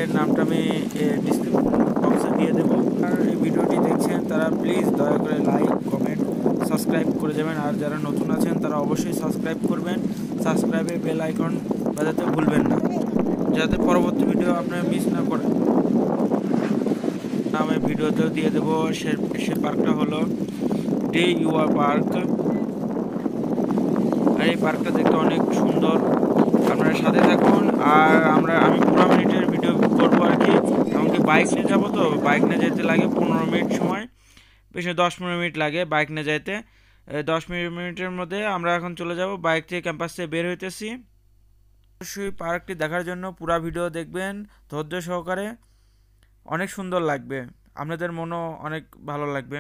পার্কের নামটা আমি ডিসক্রিপশন বক্সে দিয়ে দেবো। আর এই ভিডিওটি দেখছেন তারা প্লিজ দয়া করে লাইক কমেন্ট সাবস্ক্রাইব করে যাবেন। আর যারা নতুন আছেন তারা অবশ্যই সাবস্ক্রাইব করবেন, সাবস্ক্রাইবে বেল আইকন বাজাতে ভুলবেন না, যাতে পরবর্তী ভিডিও আপনারা মিস না করেন। আমি ভিডিওতেও দিয়ে দেবো। সে পার্কটা হলো ডে ইউআর পার্ক। আর এই পার্কটা দেখতে অনেক সুন্দর, আপনারা সাথে থাকুন। আর আমি 15 মিনিটের ভিডিও করবো আর কি। এমনকি বাইক নিয়ে যাবো, তো বাইক নিয়ে যেতে লাগে 15 মিনিট সময়, বেশি 10-15 মিনিট লাগে বাইক নিয়ে যাইতে। 10 মিনিটের মধ্যে আমরা এখন চলে যাব, বাইক থেকে ক্যাম্পাস থেকে বের হইতেছি। অবশ্যই পার্কটি দেখার জন্য পুরো ভিডিও দেখবেন ধৈর্য সহকারে, অনেক সুন্দর লাগবে, আপনাদের মনও অনেক ভালো লাগবে।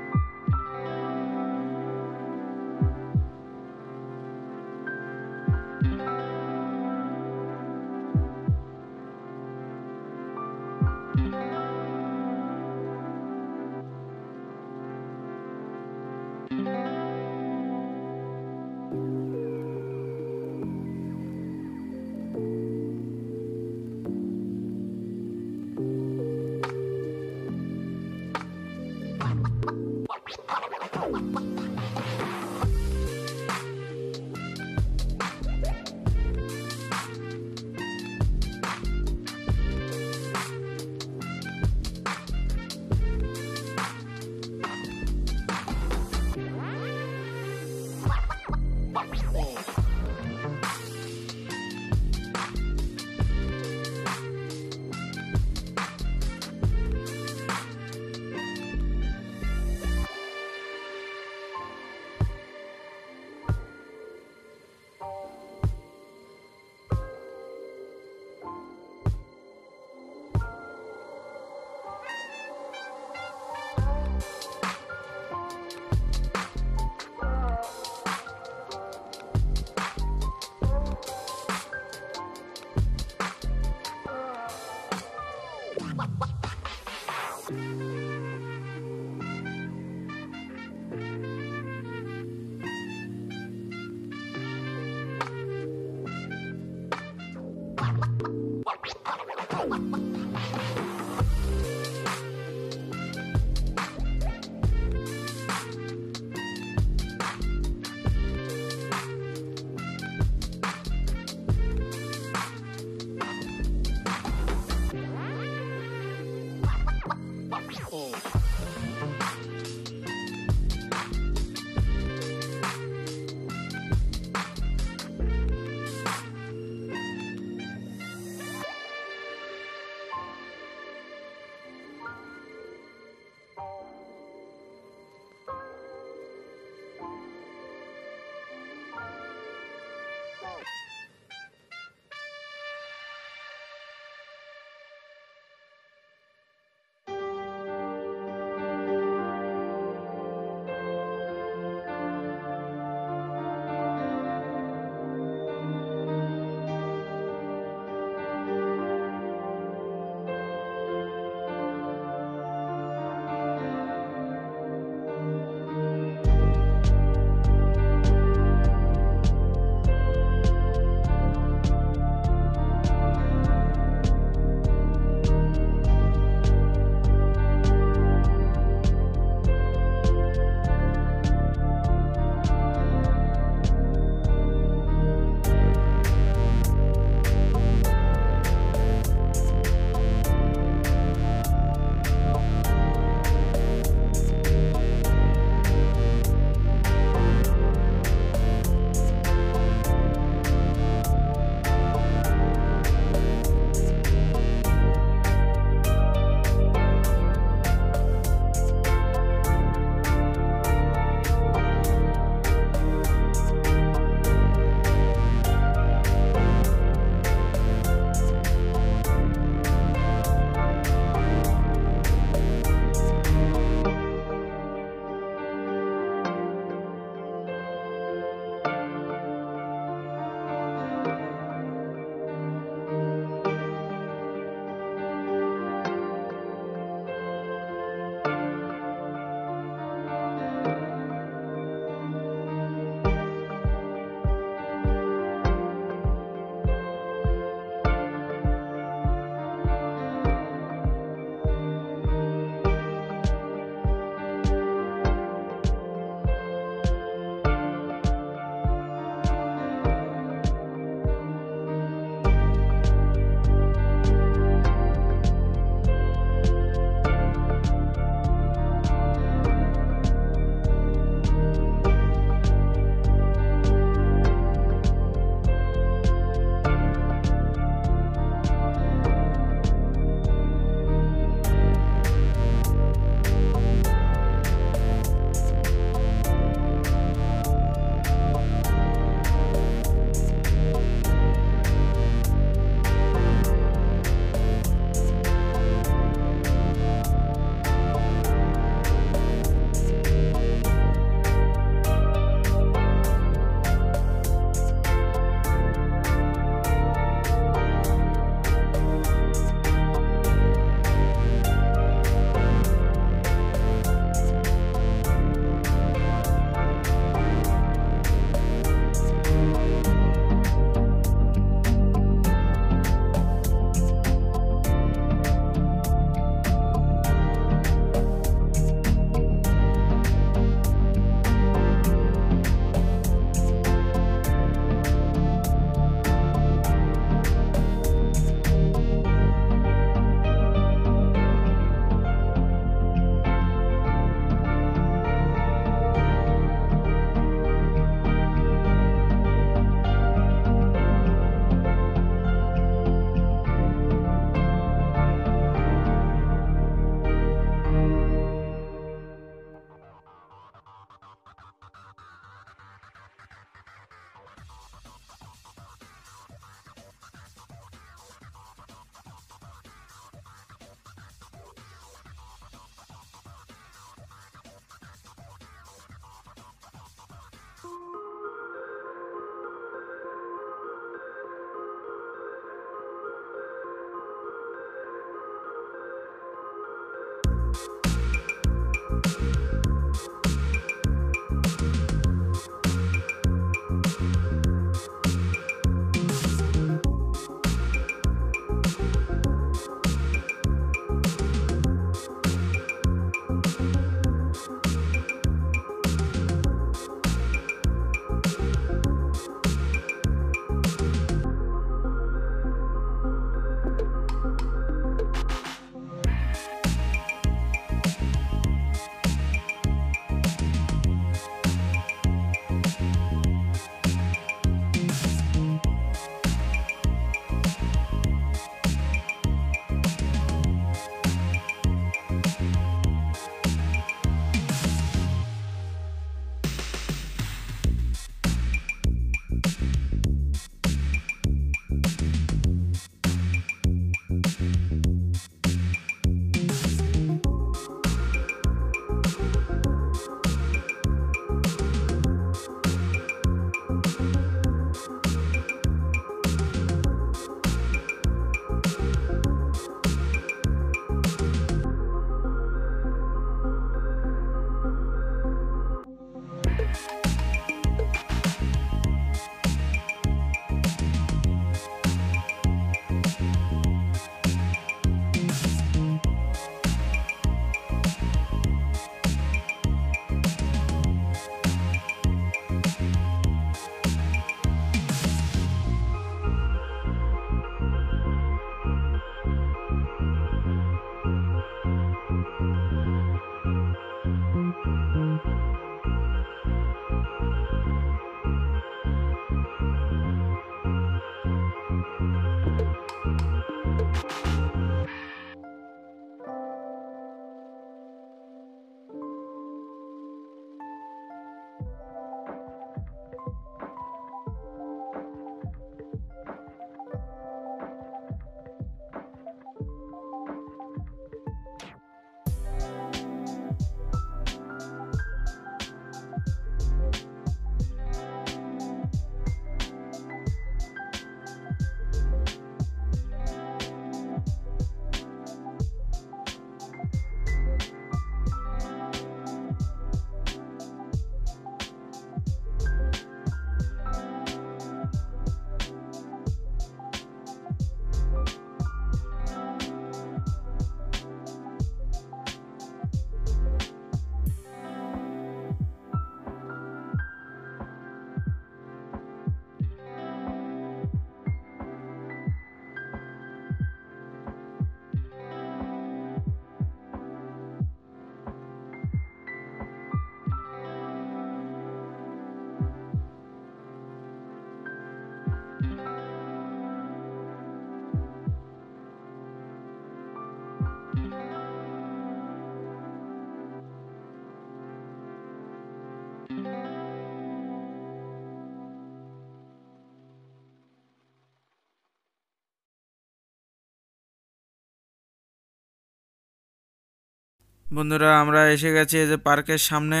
বন্ধুরা আমরা এসে গেছি এই যে পার্কের সামনে।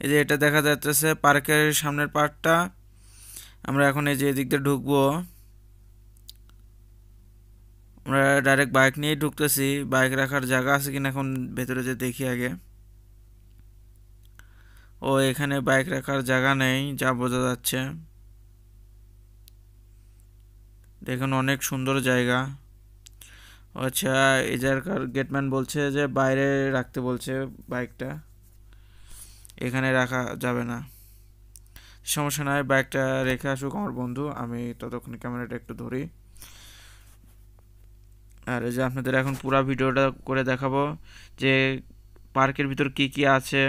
এই যে এটা দেখা যাচ্ছে পার্কের সামনের পার্টটা। আমরা এখন এই যে এদিক দিয়ে ঢুকবো। আমরা ডাইরেক্ট বাইক নিয়েই ঢুকতেছি। বাইক রাখার জায়গা আছে কিনা এখন ভেতরে যে দেখি আগে। ও এখানে বাইক রাখার জায়গা নেই যা বোঝা যাচ্ছে। দেখুন অনেক সুন্দর জায়গা। আচ্ছা এই জায়গার গেটম্যান বলছে যে বাইরে রাখতে বলছে বাইকটা, এখানে রাখা যাবে না। সমস্যা নয়, বাইকটা রেখে আসুক আমার বন্ধু, আমি ততক্ষণ ক্যামেরাটা একটু ধরি। আর এই যে আপনাদের এখন পুরো ভিডিওটা করে দেখাবো যে পার্কের ভিতর কি কি আছে।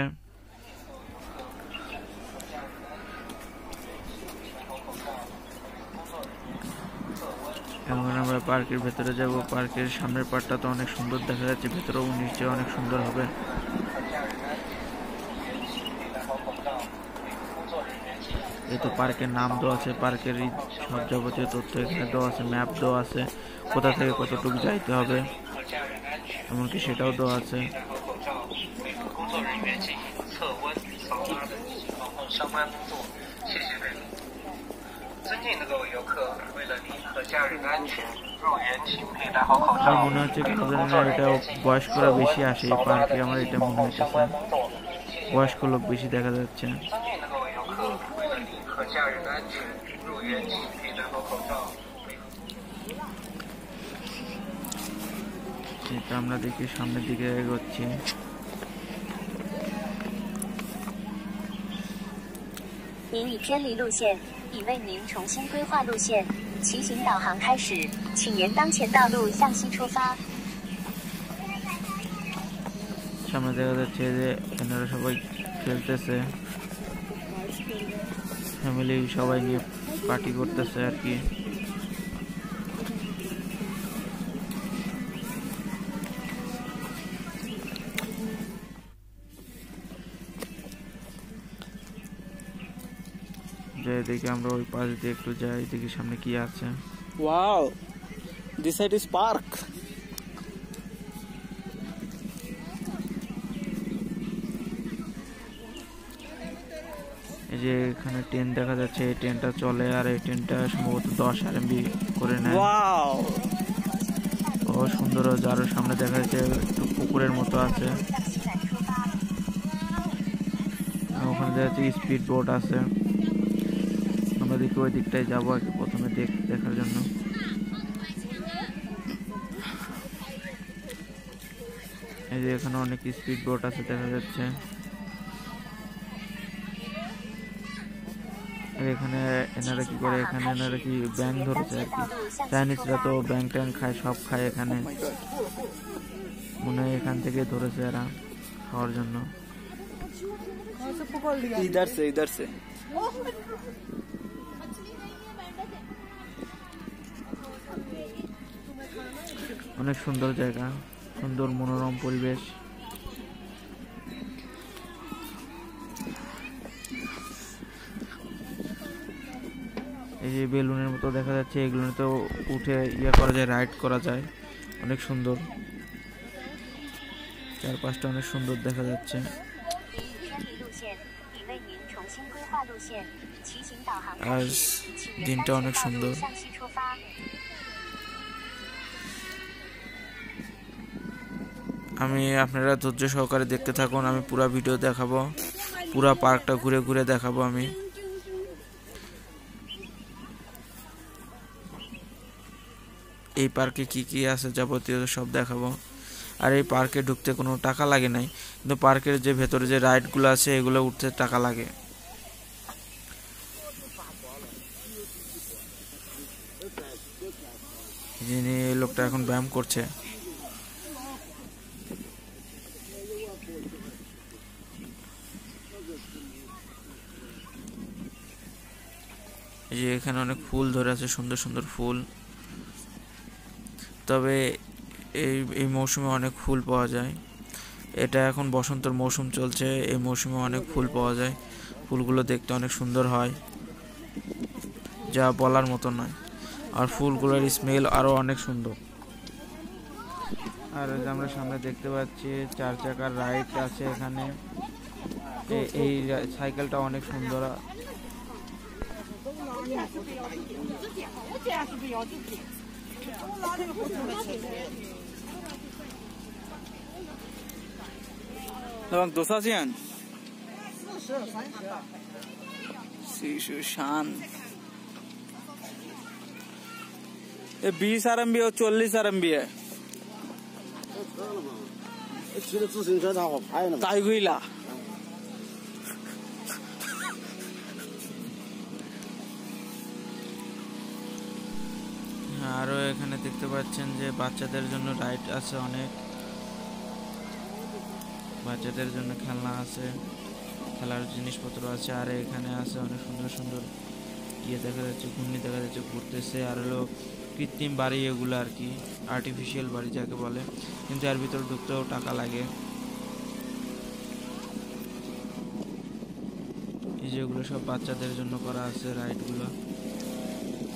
এখন আমরা পার্কের ভেতরে যাব। পার্কের সামনের পার্টটা তো অনেক সুন্দর দেখা যাচ্ছে, ভেতরেও নিশ্চয়ই অনেক সুন্দর হবে। এই তো পার্কের নাম দেওয়া আছে, পার্কের সব যাবতীয় তথ্য এখানে দেওয়া আছে, ম্যাপ দেওয়া আছে, কোথা থেকে কতটুকু যাইতে হবে এমনকি সেটাও দেওয়া আছে। আমার মনে হচ্ছে কেন জানি না এটা বয়স্করা বেশি আসে এই পার্কে, আমার এটা মনে হচ্ছে বয়স্ক লোক বেশি দেখা যাচ্ছে। এটা আমরা দেখি সামনের দিকে এগোচ্ছি।您已偏离路线，已为您重新规划路线。骑行导航开始，请沿当前道路向西出发。সামনে দেখা যাচ্ছে যে এনারা সবাই খেলতেছে, ফ্যামিলি সবাই নিয়ে পার্টি করতেছে আর কি। দেখি আমরা ওই পাশ দিয়ে একটু যাই, দেখি সামনে কি আছে। Wow, this side is park. এই যে এখানে ট্রেন দেখা যাচ্ছে, এই ট্রেনটা চলে আর এই ট্রেনটা সম্ভবত 10 RMB করে নেয়। Wow, ও সুন্দর। আরো সামনে দেখা যাচ্ছে একটু পুকুরের মতো আছে, ওখানে দেখা যাচ্ছে স্পিড বোট আছে। আমরা দেখি ওই দিকটায় যাবো আগে প্রথমে দেখার জন্য। এই যে এখানে অনেক স্পিড বোট আছে দেখা যাচ্ছে। এখানে এনারা কি করে, এখানে এনারা কি ব্যাং ধরেছে আর কি। চাইনিজরা তো ব্যাং ট্যাং খায়, সব খায় এখানে, মনে হয় এখান থেকে ধরেছে এরা খাওয়ার জন্য। इधर से অনেক সুন্দর জায়গা, সুন্দর মনোরম পরিবেশ। এই যে বেলুনের মতো দেখা যাচ্ছে, এগুলো তো উঠে করা যায়, রাইড করা যায়, অনেক সুন্দর। চারপাশটা অনেক সুন্দর দেখা যাচ্ছে। আর দিনটা অনেক সুন্দর। আমি আপনারা ধৈর্য সহকারে দেখতে থাকুন, আমি পুরো ভিডিও দেখাবো, পুরো পার্কটা ঘুরে ঘুরে দেখাবো আমি। এই পার্কে কি কি আছে যাবতীয় সব দেখাবো। আর এই পার্কে ঢুকতে কোনো টাকা লাগে নাই, কিন্তু পার্কের যে ভেতরে যে রাইডগুলো আছে এগুলো উঠতে টাকা লাগে। যিনি এই লোকটা এখন ব্যায়াম করছে। এই যে এখানে অনেক ফুল ধরে আছে, সুন্দর সুন্দর ফুল। তবে এই মৌসুমে অনেক ফুল পাওয়া যায়। এটা এখন বসন্তের মৌসুম চলছে, এই মৌসুমে অনেক ফুল পাওয়া যায়। ফুলগুলো দেখতে অনেক সুন্দর হয়, যা বলার মতো নয়। আর ফুলগুলোর স্মেল আরো অনেক সুন্দর। আর এই যে আমরা সামনে দেখতে পাচ্ছি 4 চাকার রাইড আছে এখানে। এই সাইকেলটা অনেক সুন্দর। এবং দোসাসিয়ান শিশু শান ये 20 RMB और 40 RMB है।骑着自行车它好拍呢。太贵了。আরো এখানে দেখতে পাচ্ছেন যে বাচ্চাদের জন্য রাইড আছে অনেক। বাচ্চাদের জন্য খেলনা আছে, খেলার জিনিসপত্র আছে। আর এখানে আছে অনেক সুন্দর সুন্দর ইয়ে দেখা যাচ্ছে, ঘূর্ণি দেখা যাচ্ছে ঘুরতেছে। আর হলো কৃত্রিম বাড়ি, এগুলো আর কি আর্টিফিশিয়াল বাড়ি যাকে বলে, কিন্তু এর ভিতরে ঢুকতেও টাকা লাগে। এই যেগুলো সব বাচ্চাদের জন্য করা আছে রাইডগুলো,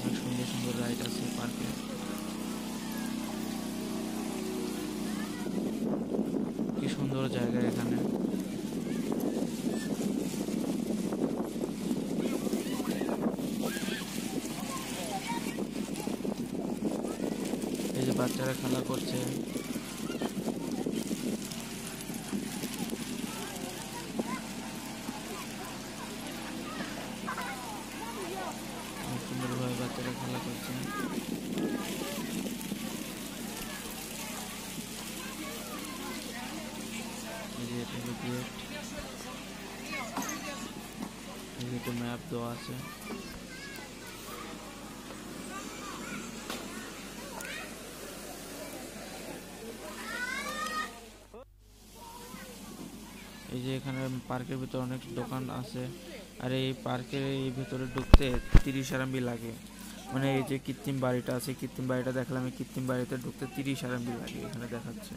অনেক সুন্দর সুন্দর রাইড আছে পার্কে। কি সুন্দর জায়গা এখানে। এই যে বাচ্চারা খেলা করছে, সুন্দরভাবে বাচ্চারা খেলা করছে। এই যে এটা হলো গেট, এই যে একটা ম্যাপ দেওয়া আছে। এই যে এখানে পার্কের ভিতরে অনেক দোকান আছে। আর এই পার্কের এই ভিতরে ঢুকতে 30 RMB লাগে। মানে এই যে কৃত্রিম বাড়িটা আছে, কৃত্রিম বাড়িটা দেখলাম, এই কৃত্রিম বাড়িতে ঢুকতে 30 RMB লাগে এখানে দেখাচ্ছে।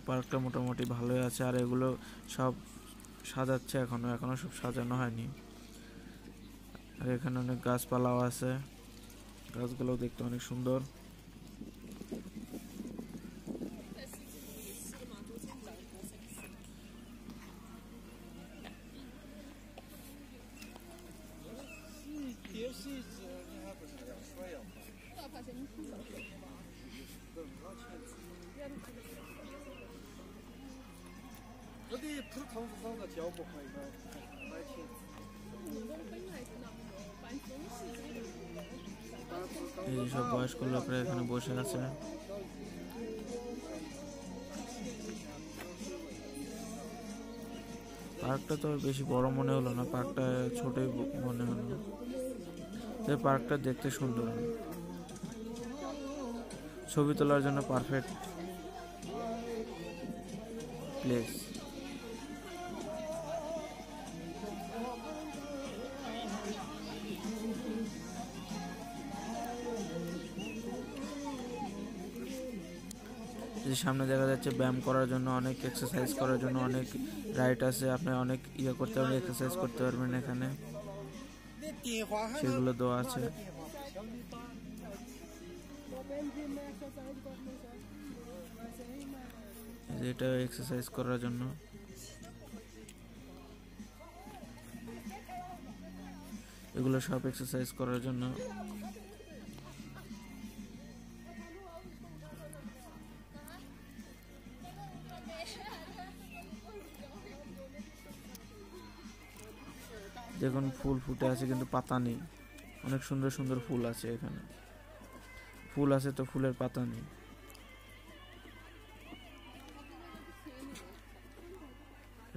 পার্কটা মোটামুটি ভালোই আছে। আর এগুলো সব সাজাচ্ছে, এখনো সব সাজানো হয়নি। আর এখানে অনেক গাছপালাও আছে, গাছগুলো দেখতে অনেক সুন্দর। এই সব বয়স্ক লোকরা এখানে বসে আছে। পার্কটা তো বেশি বড় মনে হলো না, পার্কটা ছোটই মনে হলো। এই পার্কটা দেখতে সুন্দর, ছবি তোলার জন্য পারফেক্ট প্লেস। সামনে দেখা যাচ্ছে ব্যায়াম করার জন্য, অনেক এক্সারসাইজ করার জন্য অনেক রাইড আছে। আপনি অনেক ইয়ে করতে পারবেন, এক্সারসাইজ করতে পারবেন এখানে, সেগুলো দেওয়া আছে। এটা এক্সারসাইজ করার জন্য। এগুলো সব এক্সারসাইজ করার জন্য। দেখুন ফুল ফুটে আছে কিন্তু পাতা নেই। অনেক সুন্দর সুন্দর ফুল আছে এখানে, ফুল আছে তো ফুলের পাতা নেই।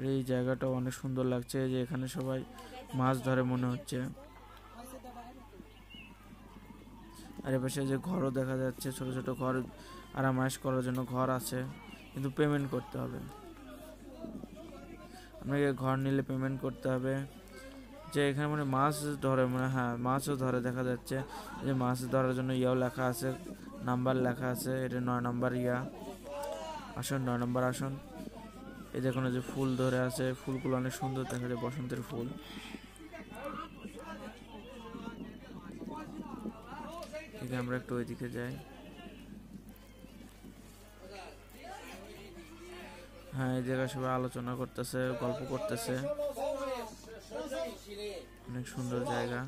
এই জায়গাটাও অনেক সুন্দর লাগছে, যে এখানে সবাই মাছ ধরে মনে হচ্ছে। আর এপাশে যে ঘরও দেখা যাচ্ছে, ছোট ছোট ঘর, আরামায়েশ করার জন্য ঘর আছে, কিন্তু পেমেন্ট করতে হবে। আপনাকে ঘর নিলে পেমেন্ট করতে হবে। যে এখানে মানে মাছ ধরে, মানে হ্যাঁ মাছও ধরে দেখা যাচ্ছে। যে মাছ ধরার জন্য ইয়াও লেখা আছে, নাম্বার লেখা আছে। এটা 9 নম্বর ইয়া আসন, 9 নম্বর আসন। এই দেখুন যে ফুল ধরে আছে, ফুলগুলো অনেক সুন্দর দেখা যায়, বসন্তের ফুল। থেকে আমরা একটু ওইদিকে যাই। হ্যাঁ, এই জায়গায় সবাই আলোচনা করতেছে, গল্প করতেছে, অনেক সুন্দর জায়গা।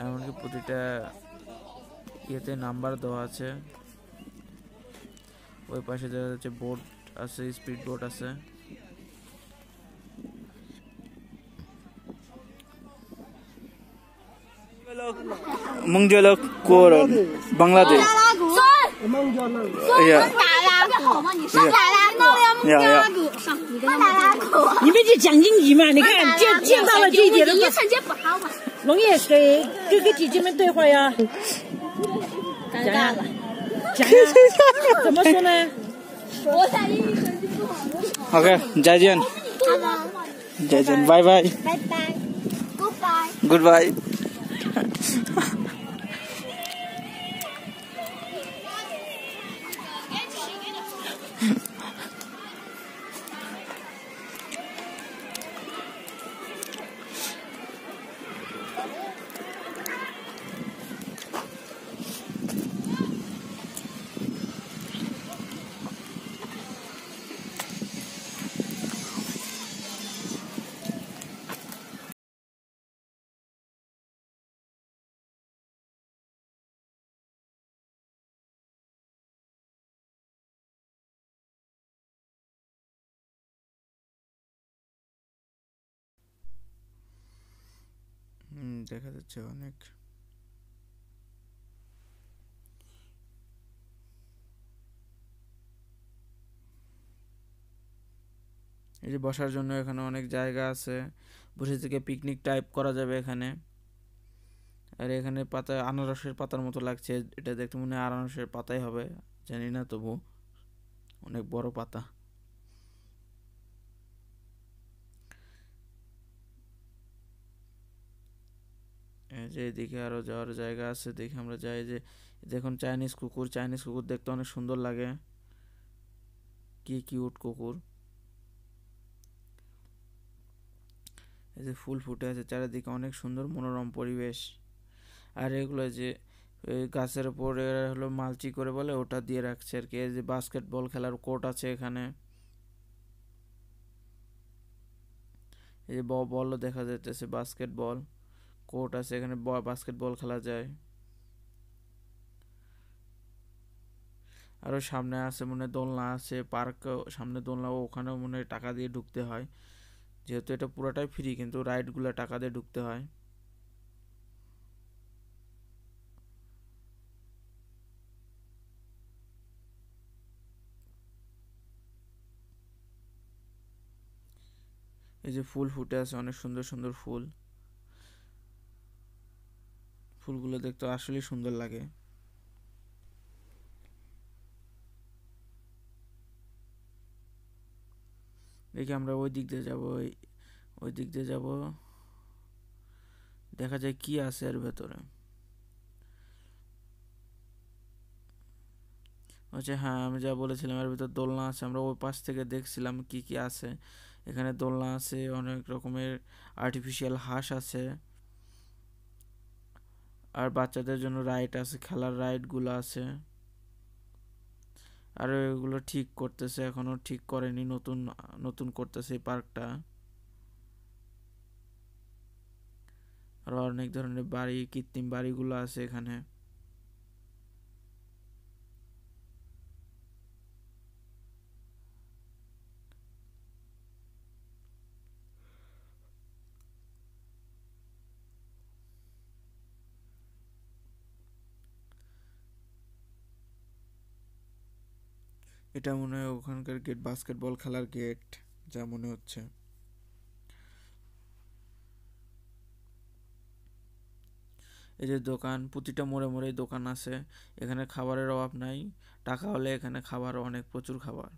এমনকি প্রতিটা ইয়েতে নাম্বার দেওয়া আছে। ওই পাশে দেখা যাচ্ছে বোট আছে, স্পিড বোট আছে। Mungjalak Koran, Bangladesh. Yeah. 呀呀，你们就讲英语嘛？你看见到了这一点都不。龙也给姐姐们对话呀。尴尬了。讲呀，怎么说呢？我俩英语成绩不好。 OK， 再见，再见，拜拜，拜拜，Goodbye。 Goodbye。দেখা যাচ্ছে অনেক। এই যে বসার জন্য এখানে অনেক জায়গা আছে, বসে থেকে পিকনিক টাইপ করা যাবে এখানে। আর এখানে পাতা আনারসের পাতার মতো লাগছে, এটা দেখতে মনে হয় আনারসের পাতাই হবে, জানি না, তবু অনেক বড় পাতা। এই যে এদিকে আরো যাওয়ার জায়গা আছে, দেখি আমরা যাই। যে দেখুন চাইনিজ কুকুর, চাইনিজ কুকুর দেখতে অনেক সুন্দর লাগে, কি কিউট কুকুর। এই যে ফুল ফুটে আছে চারিদিকে, অনেক সুন্দর মনোরম পরিবেশ। আর এগুলো যে গাছের উপর হলো মালচি করে বলে, ওটা দিয়ে রাখছে আর কি। এই যে বাস্কেটবল খেলার কোর্ট আছে এখানে, এই যে বলও দেখা যাইতেছে, বাস্কেটবল কোর্ট আছে এখানে, বাস্কেটবল খেলা যায়। আরো সামনে আছে মনে হয় দোলনা আছে, পার্ক সামনে দোলনা, ওখানেও মনে হয় টাকা দিয়ে ঢুকতে হয়, যেহেতু এটা পুরোটাই ফ্রি, কিন্তু রাইডগুলো টাকা দিয়ে ঢুকতে হয়। এই যে ফুল ফুটে আছে, অনেক সুন্দর সুন্দর ফুল, ফুলগুলো দেখতে আসলেই সুন্দর লাগে। দেখি আমরা ওই দিক দিয়ে যাবো, ওই দিক দিয়ে যাবো, দেখা যায় কি আছে এর ভেতরে। আচ্ছা হ্যাঁ, আমি যা বলেছিলাম এর ভিতর দোলনা আছে, আমরা ওই পাশ থেকে দেখছিলাম কি কি আছে। এখানে দোলনা আছে, অনেক রকমের আর্টিফিশিয়াল হাঁস আছে, আর বাচ্চাদের জন্য রাইড আছে, খেলার রাইডগুলো আছে। আর এগুলো ঠিক করতেছে, এখনো ঠিক করেনি, নতুন নতুন করতেছে এই পার্কটা। আর অনেক ধরনের বাড়ি, কৃত্রিম বাড়িগুলো আছে এখানে। এটা মনে হয় ওখানকার গেট, বাস্কেটবল খেলার গেট যা মনে হচ্ছে। এই যে দোকান, প্রতিটা মোড়ে মোড়ে দোকান আছে, এখানে খাবারের অভাব নাই, টাকা হলে এখানে খাবার অনেক, প্রচুর খাবার।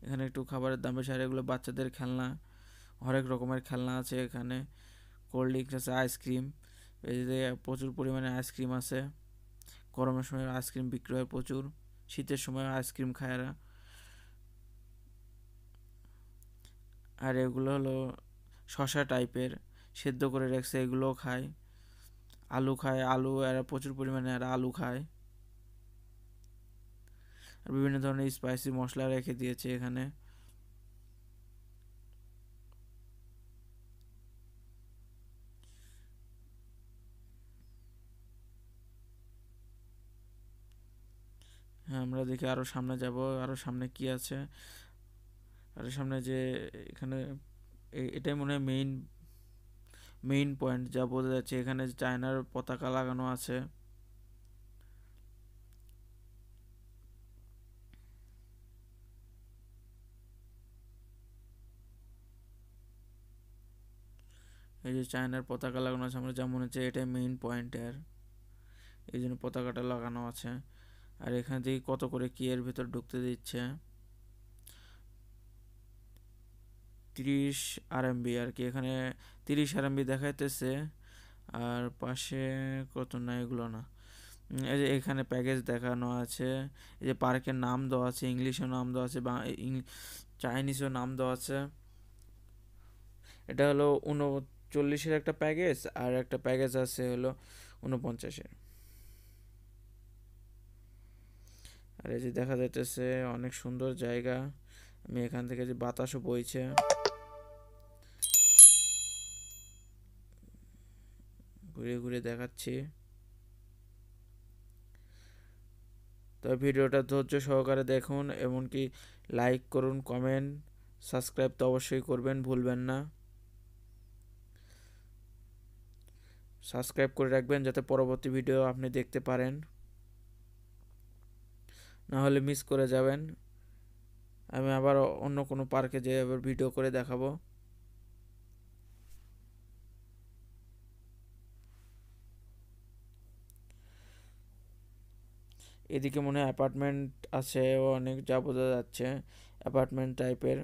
এখানে একটু খাবারের দাম বেশি। আর এগুলো বাচ্চাদের খেলনা, হরেক রকমের খেলনা আছে এখানে, কোল্ড ড্রিঙ্কস আছে, আইসক্রিম, এই যে প্রচুর পরিমাণে আইসক্রিম আছে। গরমের সময় আইসক্রিম বিক্রি হয় প্রচুর, শীতের সময় আইসক্রিম খায় এরা। আর এগুলো হলো শসা টাইপের, সেদ্ধ করে রাখছে, এগুলোও খায়। আলু খায়, আলু এরা প্রচুর পরিমাণে এরা আলু খায়। আর বিভিন্ন ধরনের স্পাইসি মশলা রেখে দিয়েছে এখানে। হ্যাঁ, আমরা দেখি আরো সামনে যাব, আরো সামনে কি আছে। আরো সামনে যে এখানে এটাই মনে হয় মেইন পয়েন্ট, যা বোঝা যাচ্ছে এখানে চায়নার পতাকা লাগানো আছে। এই যে চায়নার পতাকা লাগানো আছে, আমরা যা মনে হচ্ছে এটাই মেইন পয়েন্টের, এই জন্য পতাকাটা লাগানো আছে। আর এখানে দেখি কত করে কি এর ভিতর ঢুকতে দিচ্ছে। 30 আরএমবি আর কি, এখানে 30 আরএমবি দেখাইতেছে। আর পাশে কত না, এগুলো না। এই যে এখানে প্যাকেজ দেখানো আছে, এই যে পার্কের নাম দেওয়া আছে, ইংলিশেও নাম দেওয়া আছে, চাইনিজও নাম দেওয়া আছে। এটা হলো 39-এর একটা প্যাকেজ, আর একটা প্যাকেজ আছে হলো 49-এর। আর এই যে দেখা যাইতেছে অনেক সুন্দর জায়গা। আমি এখান থেকে যে বাতাসও বইছে, ঘুরে ঘুরে দেখাচ্ছি। তবে ভিডিওটা ধৈর্য সহকারে দেখুন, এমনকি লাইক করুন, কমেন্ট, সাবস্ক্রাইব তো অবশ্যই করবেন, ভুলবেন না। সাবস্ক্রাইব করে রাখবেন যাতে পরবর্তী ভিডিও আপনি দেখতে পারেন, না হলে মিস করে যাবেন। আমি আবার অন্য কোনো পার্কে যেয়ে আবার ভিডিও করে দেখাবো। এদিকে মনে হয় অ্যাপার্টমেন্ট আছে অনেক, যা বোঝা যাচ্ছে অ্যাপার্টমেন্ট টাইপের।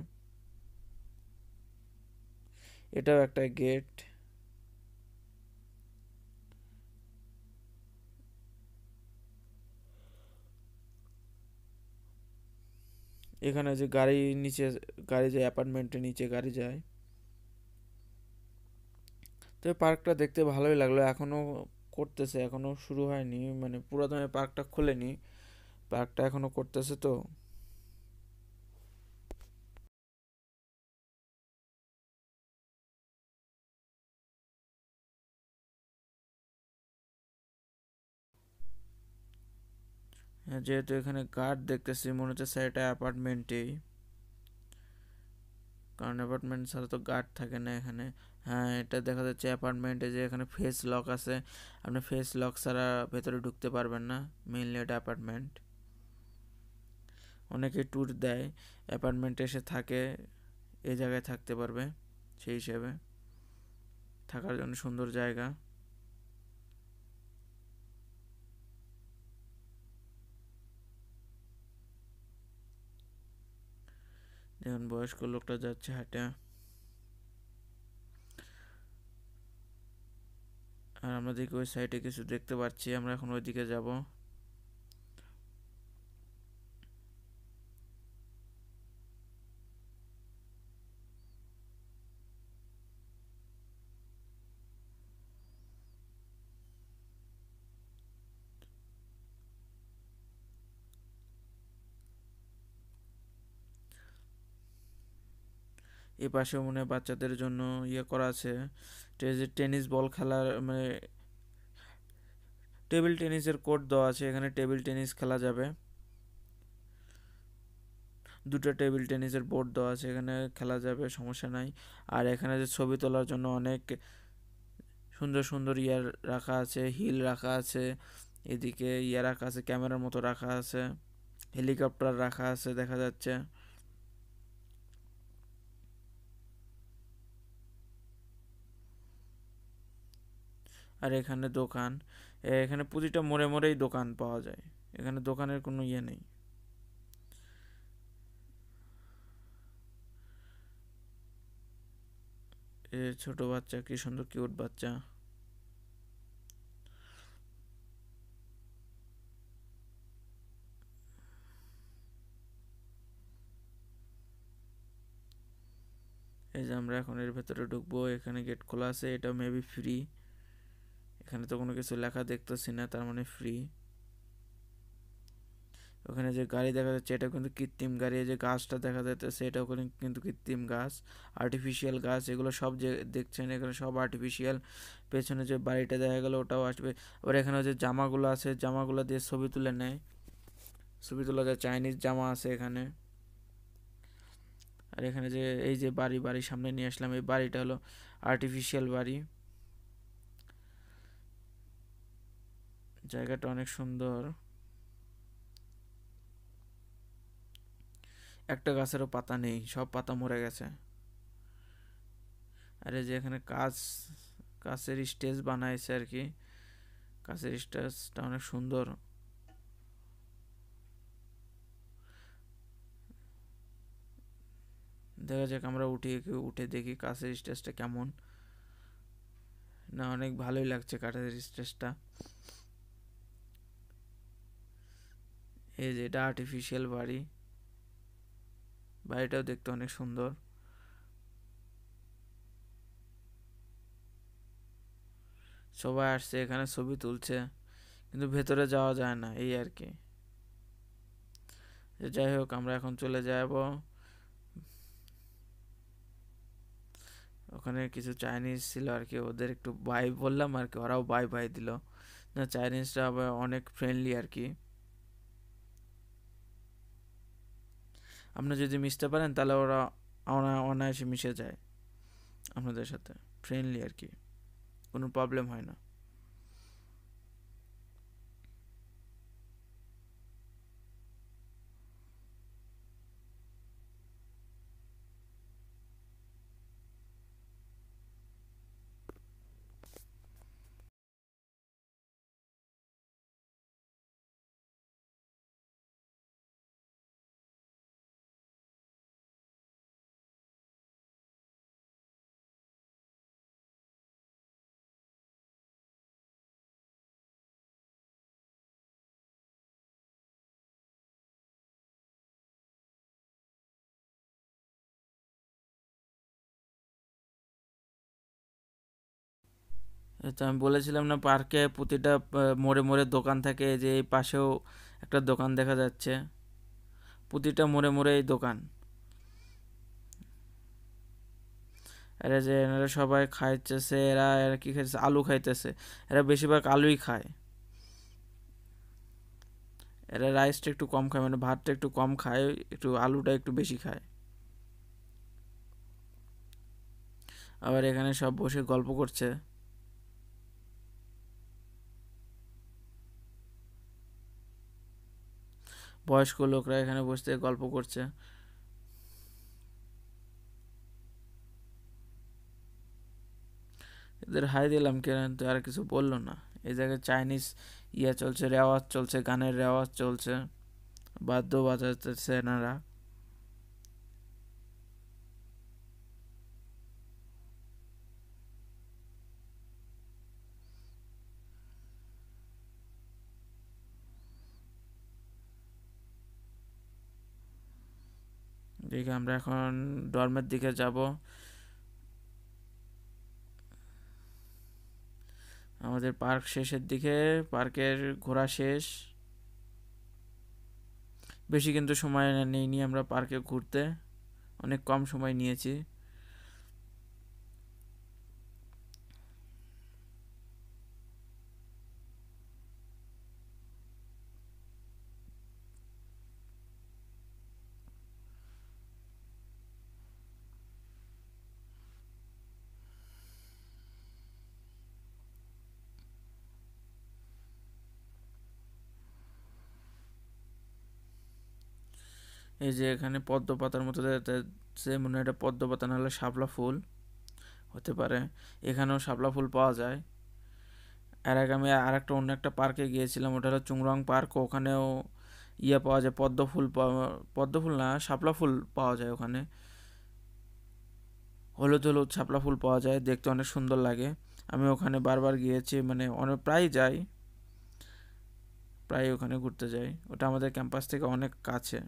এটাও একটা গেট। এখানে যে গাড়ি নিচে, গাড়ি যায় অ্যাপার্টমেন্টের নিচে গাড়ি যায়। তো পার্কটা দেখতে ভালোই লাগলো, এখনো করতেছে, এখনো শুরু হয়নি, মানে পুরাতন পার্কটা খোলেনি, পার্কটা এখনো করতেছে। তো হ্যাঁ, যেহেতু এখানে গার্ড দেখতেছি, মনে হচ্ছে স্যার এটা অ্যাপার্টমেন্টেই, কারণ অ্যাপার্টমেন্ট ছাড়া তো গার্ড থাকে না এখানে। হ্যাঁ, এটা দেখা যাচ্ছে অ্যাপার্টমেন্টে, যে এখানে ফেস লক আছে, আপনি ফেস লক ছাড়া ভেতরে ঢুকতে পারবেন না। মেইনলি এটা অ্যাপার্টমেন্ট, অনেকে ট্যুর দেয়, অ্যাপার্টমেন্টে এসে থাকে, এই জায়গায় থাকতে পারবে, সেই হিসেবে থাকার জন্য সুন্দর জায়গা। দেখুন বয়স্ক লোকটা যাচ্ছে হাঁটে। আর আমরা দেখি ওই সাইডে কিছু দেখতে পাচ্ছি, আমরা এখন ওইদিকে যাব। এই পাশেও মনে হয় বাচ্চাদের জন্য ইয়ে করা আছে, টেনিস বল খেলার, মানে টেবিল টেনিসের কোর্ট দেওয়া আছে, এখানে টেবিল টেনিস খেলা যাবে। দুটো টেবিল টেনিসের বোর্ড দেওয়া আছে, এখানে খেলা যাবে, সমস্যা নাই। আর এখানে যে ছবি তোলার জন্য অনেক সুন্দর সুন্দর ইয়ার রাখা আছে, হিল রাখা আছে, এদিকে ইয়ে রাখা আছে, ক্যামেরার মতো রাখা আছে, হেলিকপ্টার রাখা আছে দেখা যাচ্ছে। আর এখানে দোকান, এখানে প্রতিটা মোড়ে মোড়েই দোকান পাওয়া যায়, এখানে দোকানের কোনো ইয়ে নেই। এ ছোট বাচ্চা, কি সুন্দর কিউট বাচ্চা। এই যে আমরা এখন এর ভেতরে ঢুকবো, এখানে গেট খোলা আছে, এটা মেবি ফ্রি, এখানে তো কোনো কিছু লেখা দেখতেছি না, তার মানে ফ্রি। ওখানে যে গাড়ি দেখা যাচ্ছে এটা কিন্তু কৃত্রিম গাড়ি, এই যে গাছটা দেখা যাচ্ছে এটাও কিন্তু কৃত্রিম গাছ, আর্টিফিশিয়াল গাছ, এগুলো সব যে দেখছেন এখানে সব আর্টিফিশিয়াল। পেছনে যে বাড়িটা দেখা গেল ওটাও আসবে। আবার এখানে যে জামাগুলো আছে, জামাগুলো দিয়ে ছবি তুলে নেয়, ছবি তোলা যায়, চাইনিজ জামা আছে এখানে। আর এখানে যে এই যে বাড়ির সামনে নিয়ে আসলাম, এই বাড়িটা হলো আর্টিফিশিয়াল বাড়ি। জায়গাটা অনেক সুন্দর, একটা গাছেরও পাতা নেই, সব পাতা মরে গেছে। আর এই যে এখানে কাছের স্টেজ বানাইছে আর কি, কাছের স্টেজটা অনেক সুন্দর। দেখা যাক আমরা উঠে দেখি কাছের স্টেজটা কেমন। না, অনেক ভালোই লাগছে কাঠের স্টেজটা। এই যে এটা আর্টিফিশিয়াল বাড়ি, বাড়িটাও দেখতে অনেক সুন্দর। সবাই আসছে এখানে ছবি তুলছে, কিন্তু ভেতরে যাওয়া যায় না, এই আর কি। যাই হোক, আমরা এখন চলে যাব। ওখানে কিছু চাইনিজ ছিল আর কি, ওদের একটু বাই বললাম আর কি, ওরাও বাই বাই দিল। না, চাইনিজরা আবার অনেক ফ্রেন্ডলি আর কি। আপনি যদি মিশতে পারেন তাহলে ওরা অনায়াসে মিশে যায় আপনাদের সাথে, ফ্রেন্ডলি আর কি, কোনো প্রবলেম হয় না। এই তো আমি বলেছিলাম না, পার্কে প্রতিটা মোড়ে মোড়ে দোকান থাকে, এই যে এই পাশেও একটা দোকান দেখা যাচ্ছে, প্রতিটা মোড়ে মোড়ে এই দোকান। এরা যে এনারা সবাই খাইতেছে, এরা কি খাইতেছে, আলু খাইতেছে, এরা বেশিরভাগ আলুই খায়। এরা রাইসটা একটু কম খায়, মানে ভাতটা একটু কম খায়, একটু আলুটা একটু বেশি খায়। আবার এখানে সব বসে গল্প করছে। বয়স্ক লোকরা এখানে বসে গল্প করছে। এদের হাই দিলাম কিন্তু আর কিছু বললো না। এই জায়গায় চাইনিজ চলছে, রেওয়াজ চলছে, গানের রেওয়াজ চলছে, বাদ্য বাজাতেছে এনারা। দেখি আমরা এখন ডর্মের দিকে যাব। আমাদের পার্ক শেষের দিকে, পার্কের ঘোরা শেষ। বেশি কিন্তু সময় নেইনি আমরা পার্কে ঘুরতে, অনেক কম সময় নিয়েছি। এই যে এখানে পদ্ম পাতার মতো সে মনে হয় এটা পদ্ম পাতা, নাহলে শাপলা ফুল হতে পারে। এখানেও শাপলা ফুল পাওয়া যায়। এর আগে আমি আর একটা অন্য একটা পার্কে গিয়েছিলাম, ওটা হলো চুংরং পার্ক, ওখানেও পাওয়া যায়, পদ্ম ফুল না, শাপলা ফুল পাওয়া যায় ওখানে। হলুদ হলুদ শাপলা ফুল পাওয়া যায়, দেখতে অনেক সুন্দর লাগে। আমি ওখানে বারবার গিয়েছি, মানে অনেক প্রায় যাই, প্রায় ওখানে ঘুরতে যাই। ওটা আমাদের ক্যাম্পাস থেকে অনেক কাছে।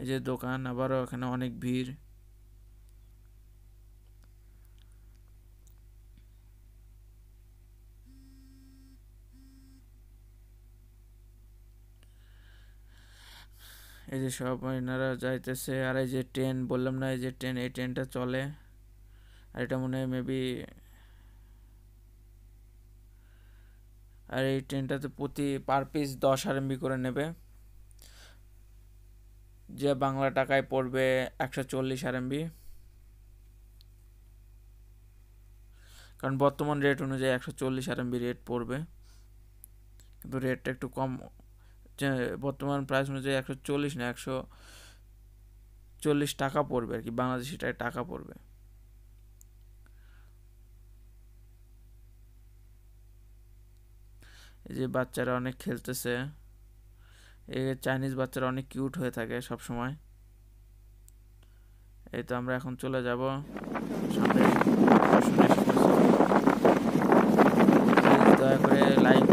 এই যে দোকান, আবারও এখানে অনেক ভিড়। এই যে সব এনারা যাইতেছে। আর এই যে ট্রেন বললাম না, এই যে ট্রেন, এই ট্রেনটা চলে। আর এটা মনে হয় মেবি, আর এই ট্রেনটাতে প্রতি পার পিস 10 RMB করে নেবে, যে বাংলা টাকায় পড়বে 140 RMB। কারণ বর্তমান রেট অনুযায়ী 140 RMB রেট পড়বে, কিন্তু রেটটা একটু কম, বর্তমান প্রাইস অনুযায়ী 140 না 140 টাকা পড়বে আর কি, বাংলাদেশি টাকা পড়বে। এই যে বাচ্চারা অনেক খেলতেছে, এই চাইনিজ বাচ্চারা অনেক কিউট হয়ে থাকে সব সময়। এই তো আমরা এখন চলে যাব সামনে। দয়া করে লাইক